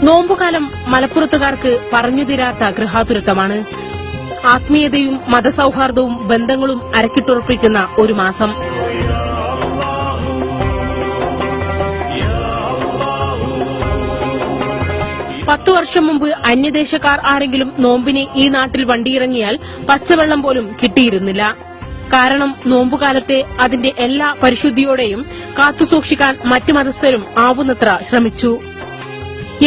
നോമ്പുകാലം മലപ്പുറത്തുകാർക്ക് പറഞ്ഞുതീരാത്ത ഗൃഹാതുരത്വമാണ്. ആത്മീയതയും മതസൌഹാർദ്ദവും ബന്ധങ്ങളും അരക്കിട്ടുറപ്പിക്കുന്ന ഒരു മാസം. പത്തു വർഷം മുമ്പ് അന്യദേശക്കാർ ആരെങ്കിലും നോമ്പിന് ഈ നാട്ടിൽ വണ്ടിയിറങ്ങിയാൽ പച്ചവെള്ളം പോലും കിട്ടിയിരുന്നില്ല. കാരണം നോമ്പുകാലത്തെ അതിന്റെ എല്ലാ പരിശുദ്ധിയോടെയും കാത്തുസൂക്ഷിക്കാൻ മറ്റു മതസ്ഥരും ആവുന്നത്ര ശ്രമിച്ചു.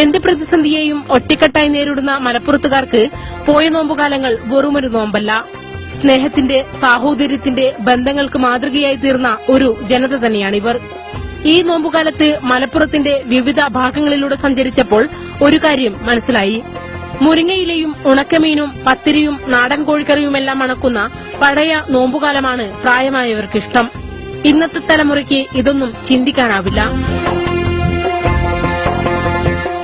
എന്ത് പ്രതിസന്ധിയെയും ഒറ്റക്കെട്ടായി നേരിടുന്ന മലപ്പുറത്തുകാർക്ക് പോയ നോമ്പുകാലങ്ങൾ വെറുമൊരു നോമ്പല്ല, സ്നേഹത്തിന്റെ, സാഹോദര്യത്തിന്റെ, ബന്ധങ്ങൾക്ക് മാതൃകയായി തീർന്ന ഒരു ജനത തന്നെയാണിവർ. ഈ നോമ്പുകാലത്ത് മലപ്പുറത്തിന്റെ വിവിധ ഭാഗങ്ങളിലൂടെ സഞ്ചരിച്ചപ്പോൾ ഒരു കാര്യം മനസ്സിലായി. മുരിങ്ങയിലയും ഉണക്കമീനും പത്തിരിയും നാടൻ കോഴിക്കറിയുമെല്ലാം മണക്കുന്ന പഴയ നോമ്പുകാലമാണ് പ്രായമായവർക്കിഷ്ടം. ഇന്നത്തെ തലമുറയ്ക്ക് ഇതൊന്നും ചിന്തിക്കാനാവില്ല.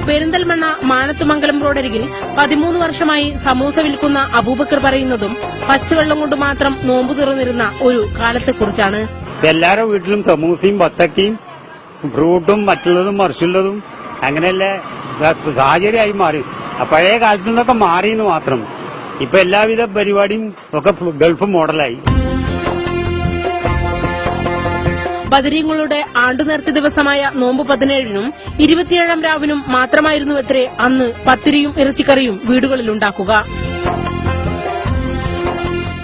പെരിന്തൽമണ്ണ മാനത്തുമംഗലം റോഡരികിൽ 13 വർഷമായി സമൂസ വിൽക്കുന്ന അബൂബക്കർ പറയുന്നതും പച്ചവെള്ളം കൊണ്ട് മാത്രം നോമ്പ് തുറന്നിരുന്ന ഒരു കാലത്തെക്കുറിച്ചാണ്. എല്ലാവരുടെ വീട്ടിലും സമൂസയും ബത്തക്കയും ഫ്രൂട്ടും മറ്റുള്ളതും മറിച്ചുള്ളതും അങ്ങനെയല്ലേ സാഹചര്യമായി മാറി. പഴയ കാലത്തു നിന്നൊക്കെ മാറിയെന്ന് മാത്രം. ഇപ്പൊ എല്ലാവിധ പരിപാടിയും ഒക്കെ ഗൾഫ് മോഡലായി. ബദരീങ്ങളുടെ ആണ്ടുനേർച്ച ദിവസമായ നോമ്പ് 17-നും 27-ാം രാവിനും മാത്രമായിരുന്നുവത്രേ അന്ന് പത്തിരിയും ഇറച്ചിക്കറിയും വീടുകളിലുണ്ടാക്കുക.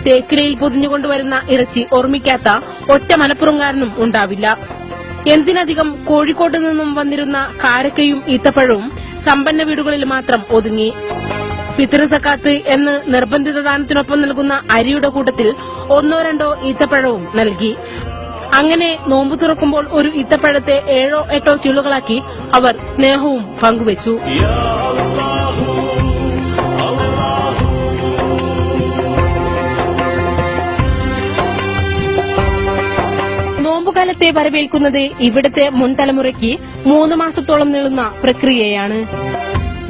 തേക്കിലയിൽ പൊതിഞ്ഞുകൊണ്ടുവരുന്ന ഇറച്ചി ഓർമ്മിക്കാത്ത ഒറ്റ മലപ്പുറംകാരനും ഉണ്ടാവില്ല. എന്തിനധികം കോഴിക്കോട്ട് നിന്നും വന്നിരുന്ന കാരക്കയും ഈത്തപ്പഴവും സമ്പന്ന വീടുകളിൽ മാത്രം ഒതുങ്ങി. ഫിത്ർ സക്കാത്ത് എന്ന് നിർബന്ധിത ദാനത്തിനൊപ്പം നൽകുന്ന അരിയുടെ കൂട്ടത്തിൽ 1-2 ഈത്തപ്പഴവും നൽകി. അങ്ങനെ നോമ്പ് തുറക്കുമ്പോൾ ഒരു ഈത്തപ്പഴത്തെ 7-8 ചീളുകളാക്കി അവർ സ്നേഹവും പങ്കുവച്ചു. നോമ്പുകാലത്തെ വരവേൽക്കുന്നത് ഇവിടുത്തെ മുൻ തലമുറയ്ക്ക് 3 മാസത്തോളം നീളുന്ന പ്രക്രിയയാണ്.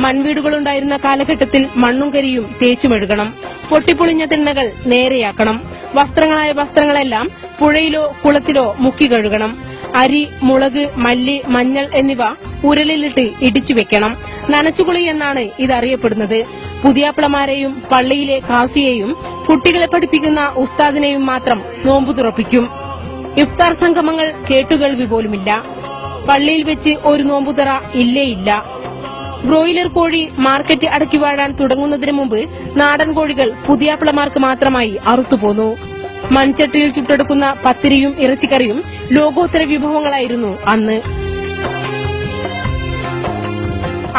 മൺവീടുകളുണ്ടായിരുന്ന കാലഘട്ടത്തിൽ മണ്ണും കരിയും തേച്ചുമെഴുകണം. പൊട്ടിപ്പൊളിഞ്ഞ തിണ്ണകൾ നേരെയാക്കണം. വസ്ത്രങ്ങളായ വസ്ത്രങ്ങളെല്ലാം പുഴയിലോ കുളത്തിലോ മുക്കി കഴുകണം. അരി, മുളക്, മല്ലി, മഞ്ഞൾ എന്നിവ ഉരലിലിട്ട് ഇടിച്ചു വെക്കണം. നനച്ചുകുളി എന്നാണ് ഇതറിയപ്പെടുന്നത്. പുതിയാപ്പിളമാരെയും പള്ളിയിലെ കാസിയെയും കുട്ടികളെ പഠിപ്പിക്കുന്ന ഉസ്താദിനെയും മാത്രം നോമ്പു തുറപ്പിക്കും. ഇഫ്താർ സംഗമങ്ങൾ കേട്ടുകേൾവി പോലുമില്ല. പള്ളിയിൽ വെച്ച് ഒരു നോമ്പുതറ ഇല്ലേയില്ല. ബ്രോയിലർ കോഴി മാർക്കറ്റ് അടക്കി വാഴാൻ തുടങ്ങുന്നതിന് മുമ്പ് നാടൻ കോഴികൾ പുതിയാപ്പിളമാർക്ക് മാത്രമായി അറുത്തുപോന്നു. മൺചട്ടിയിൽ ചുട്ടെടുക്കുന്ന പത്തിരിയും ഇറച്ചിക്കറിയും ലോകോത്തര വിഭവങ്ങളായിരുന്നു അന്ന്.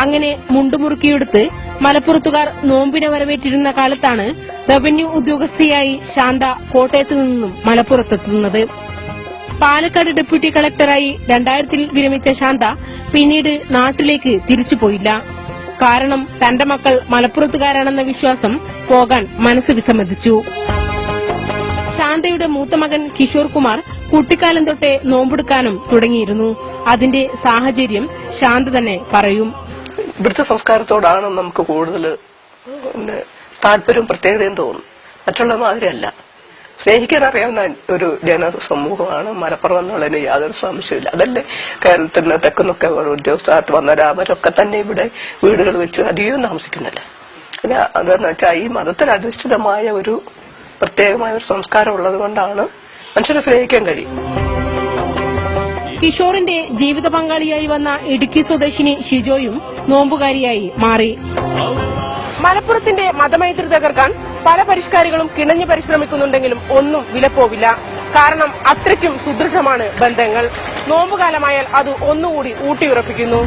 അങ്ങനെ മുണ്ടുമുറുക്കിയെടുത്ത് മലപ്പുറത്തുകാർ നോമ്പിനെ വരവേറ്റിരുന്ന കാലത്താണ് റവന്യൂ ഉദ്യോഗസ്ഥയായി ശാന്ത കോട്ടയത്ത് നിന്നും മലപ്പുറത്തെത്തുന്നത്. പാലക്കാട് ഡെപ്യൂട്ടി കളക്ടറായി 2000-ൽ വിരമിച്ച ശാന്ത പിന്നീട് നാട്ടിലേക്ക് തിരിച്ചുപോയില്ല. കാരണം തന്റെ മക്കൾ മലപ്പുറത്തുകാരാണെന്ന വിശ്വാസം പോകാൻ മനസ്സ് വിസമ്മതിച്ചു. ശാന്തയുടെ മൂത്ത മകൻ കിഷോർ കുമാർ കുട്ടിക്കാലം തൊട്ടേ നോമ്പെടുക്കാനും തുടങ്ങിയിരുന്നു. അതിന്റെ സാഹചര്യം ശാന്ത തന്നെ പറയും. ഇവിടുത്തെ സംസ്കാരത്തോടാണ് നമുക്ക് കൂടുതൽ താല്പര്യവും പ്രത്യേകതയും തോന്നും. മറ്റുള്ള മാതിരിയല്ല. സ്നേഹിക്കാൻ അറിയാവുന്ന ഒരു ജനസമൂഹമാണ് മലപ്പുറം എന്നുള്ളതിന് യാതൊരു സംശയമില്ല. അതല്ലേ കേരളത്തിന് തെക്കുന്നൊക്കെ ഉദ്യോഗസ്ഥരായിട്ട് വന്നവർ അവരൊക്കെ തന്നെ ഇവിടെ വീടുകൾ വെച്ച് അധികം താമസിക്കുന്നില്ല. പിന്നെ അതെന്ന് വെച്ചാൽ ഈ മതത്തിനധിഷ്ഠിതമായ ഒരു പ്രത്യേകമായ ഒരു സംസ്കാരം ഉള്ളത് കൊണ്ടാണ് മനുഷ്യരെ സ്നേഹിക്കാൻ കഴിയും. കിഷോറിന്റെ ജീവിത പങ്കാളിയായി വന്ന ഇടുക്കി സ്വദേശിനി ഷിജോയും നോമ്പുകാരിയായി മാറി. മലപ്പുറത്തിന്റെ മതമൈത്രി തകർക്കാൻ പല പരിഷ്കാരികളും കിണഞ്ഞു പരിശ്രമിക്കുന്നുണ്ടെങ്കിലും ഒന്നും വിലപ്പോവില്ല. കാരണം അത്രയ്ക്കും സുദൃഢമാണ് ബന്ധങ്ങൾ. നോമ്പുകാലമായാൽ അത് ഒന്നുകൂടി ഊട്ടിയുറപ്പിക്കുന്നു.